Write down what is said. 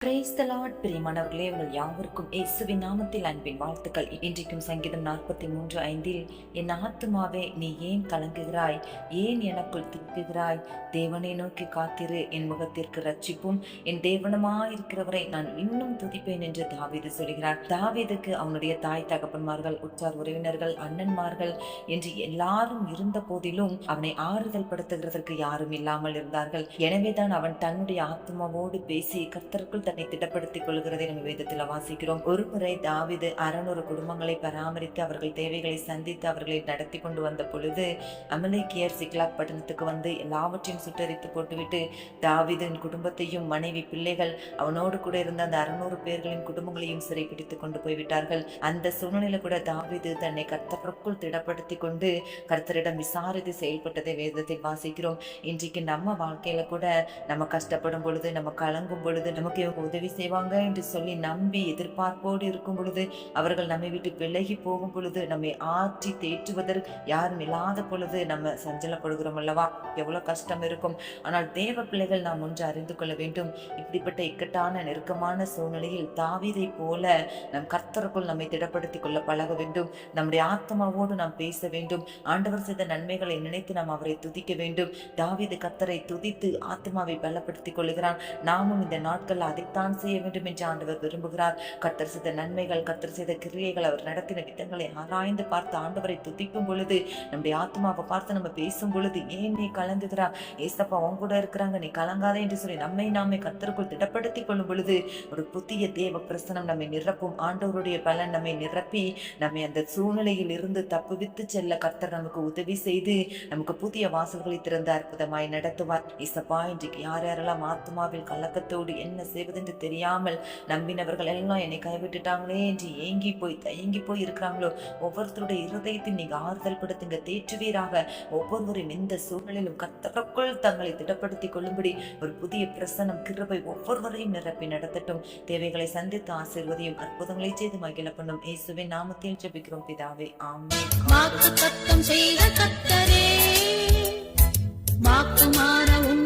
Praise the Lord. பிரியமானவர்களே, உங்கள் யாவருக்கும் இயேசுவின் நாமத்தில் அன்பின் வாழ்த்துக்கள். இன்றைக்கும் சங்கீதம் 43:5 என் ஆத்துமாவே நீ ஏன் கலங்குகிறாய், ஏன் எனக்குள் திக்குகிறாய், தேவனை நோக்கி காத்திரு, என் முகத்திற்கு ரட்சிப்பும் என் தேவனமாயிருக்கிறவரை நான் இன்னும் துதிப்பேன் என்று தாவீது சொல்கிறார். தாவீதுக்கு அவனுடைய தாய் தகப்பன்மார்கள், உற்றார் உறவினர்கள், அண்ணன்மார்கள் என்று எல்லாரும் இருந்த போதிலும் அவனை ஆறுதல் படுத்துகிறதற்கு யாரும் இல்லாமல் இருந்தார்கள். எனவேதான் அவன் தன்னுடைய ஆத்மாவோடு பேசி கர்த்தருக்குள் தன்னை திடப்படுத்திக் கொள்கிறதை நம்ம வேதத்தில் வாசிக்கிறோம். ஒரு முறை தாவீது 600 குடும்பங்களை பராமரித்து அவர்கள் தேவைகளை சந்தித்து அவர்களை நடத்தி கொண்டு வந்த பொழுது அமலேக்கியர் சிக்லாக் பட்டணத்துக்கு வந்து எல்லாவற்றையும் சுட்டரித்து போட்டுவிட்டு தாவீதின் குடும்பத்தையும் மனைவி பிள்ளைகள் அவனோடு கூட இருந்த அந்த 600 பேர்களின் குடும்பங்களையும் சிறைப்பிடித்துக் கொண்டு போய்விட்டார்கள். அந்த சூழ்நிலை கூட தாவீது தன்னை கர்த்தருக்குள் திடப்படுத்தி கொண்டு கர்த்தரிடம் விசாரித்து செயல்பட்டதை வேதத்தில் வாசிக்கிறோம். இன்றைக்கு நம்ம வாழ்க்கையில கூட நம்ம கஷ்டப்படும் பொழுது, நம்ம கலங்கும் பொழுது, நமக்கு உதவி செய்வாங்க என்று சொல்லி நம்பி எதிர்பார்ப்போடு இருக்கும் பொழுது, அவர்கள் நம்மை விட்டு விலகி போகும் பொழுது, நம்மை ஆற்றி தேற்றுவதற்கு யாரும் இல்லாத பொழுது நம்ம சஞ்சலப்படுகிறோம் அல்லவா? எவ்வளவு கஷ்டம் இருக்கும். ஆனால் தேவ பிள்ளைகள் நாம் ஒன்று அறிந்து கொள்ள வேண்டும். இப்படிப்பட்ட இக்கட்டான நெருக்கமான சூழ்நிலையில் தாவீதை போல நம் கர்த்தருக்குள் நம்மை திடப்படுத்திக் கொள்ள பழக வேண்டும். நம்முடைய ஆத்மாவோடு நாம் பேச வேண்டும். ஆண்டவர் செய்த நன்மைகளை நினைத்து நாம் அவரை துதிக்க வேண்டும். தாவீது கர்த்தரை துதித்து ஆத்மாவை பலப்படுத்திக் கொள்கிறான். நாமும் இந்த நாட்கள் அதைத்தான் செய்ய வேண்டும் என்று ஆண்டவர் விரும்புகிறார். கர்த்தர் செய்த நன்மைகள், கர்த்தர் செய்த கிரியைகள், அவர் நடத்தின விதங்களை ஆராய்ந்து பார்த்து ஆண்டவரை துதிக்கும் பொழுது, நம்முடைய ஆத்மாவை பார்த்து நம்ம பேசும் பொழுது, ஏன் நீ கலங்குகிறா, ஏசப்பா உன் கூட இருக்கிறாங்க, நீ கலங்காதே என்று சொல்லி நம்மை நாமே கர்த்தருக்குள் திடப்படுத்திக் கொள்ளும் பொழுது ஒரு புதிய தேவ பிரசனம் நம்மை நிரப்பும். ஆண்டவருடைய பலன் நம்மை நிரப்பி நம்மை அந்த சூழ்நிலையில் இருந்து தப்புவித்து செல்ல கர்த்தர் நமக்கு உதவி செய்து நமக்கு புதிய வாசல்களை திறந்து அற்புதமாய் நடத்துவார். ஏசப்பா, இன்றைக்கு யார் யாரெல்லாம் ஆத்மாவில் கலக்கத்தோடு என்ன செய்வதென்று தெரியாமல் நம்பினவர்கள் எல்லாம் என்னை கைவிட்டுட்டாங்களே என்று ஏங்கி போய் தயங்கி போய் இருக்கிறாங்களோ, ஒவ்வொருத்தருடைய இருதயத்தை நீங்க ஆறுதல் படுத்துங்க, தேற்றுவீராக. ஒவ்வொருவரும் இந்த சூழ்நிலையிலும் கர்த்தருக்குள் தங்களை திடப்படுத்திக் கொள்ளும்படி ஒரு புதிய பிரசனம், கிருபை ஒவ்வொருவரையும் நிரப்பி நடத்தட்டும். தேவைகளை சந்தித்து ஆசீர்வதியும், அற்புதங்களை செய்து மகிழ பண்ணும். இயேசுவின் நாமத்தில் ஜெபிக்கிறோம் பிதாவே, ஆமென். வாக்கு தத்தம் செய்த கர்த்தரே, வாக்கு மாறவும்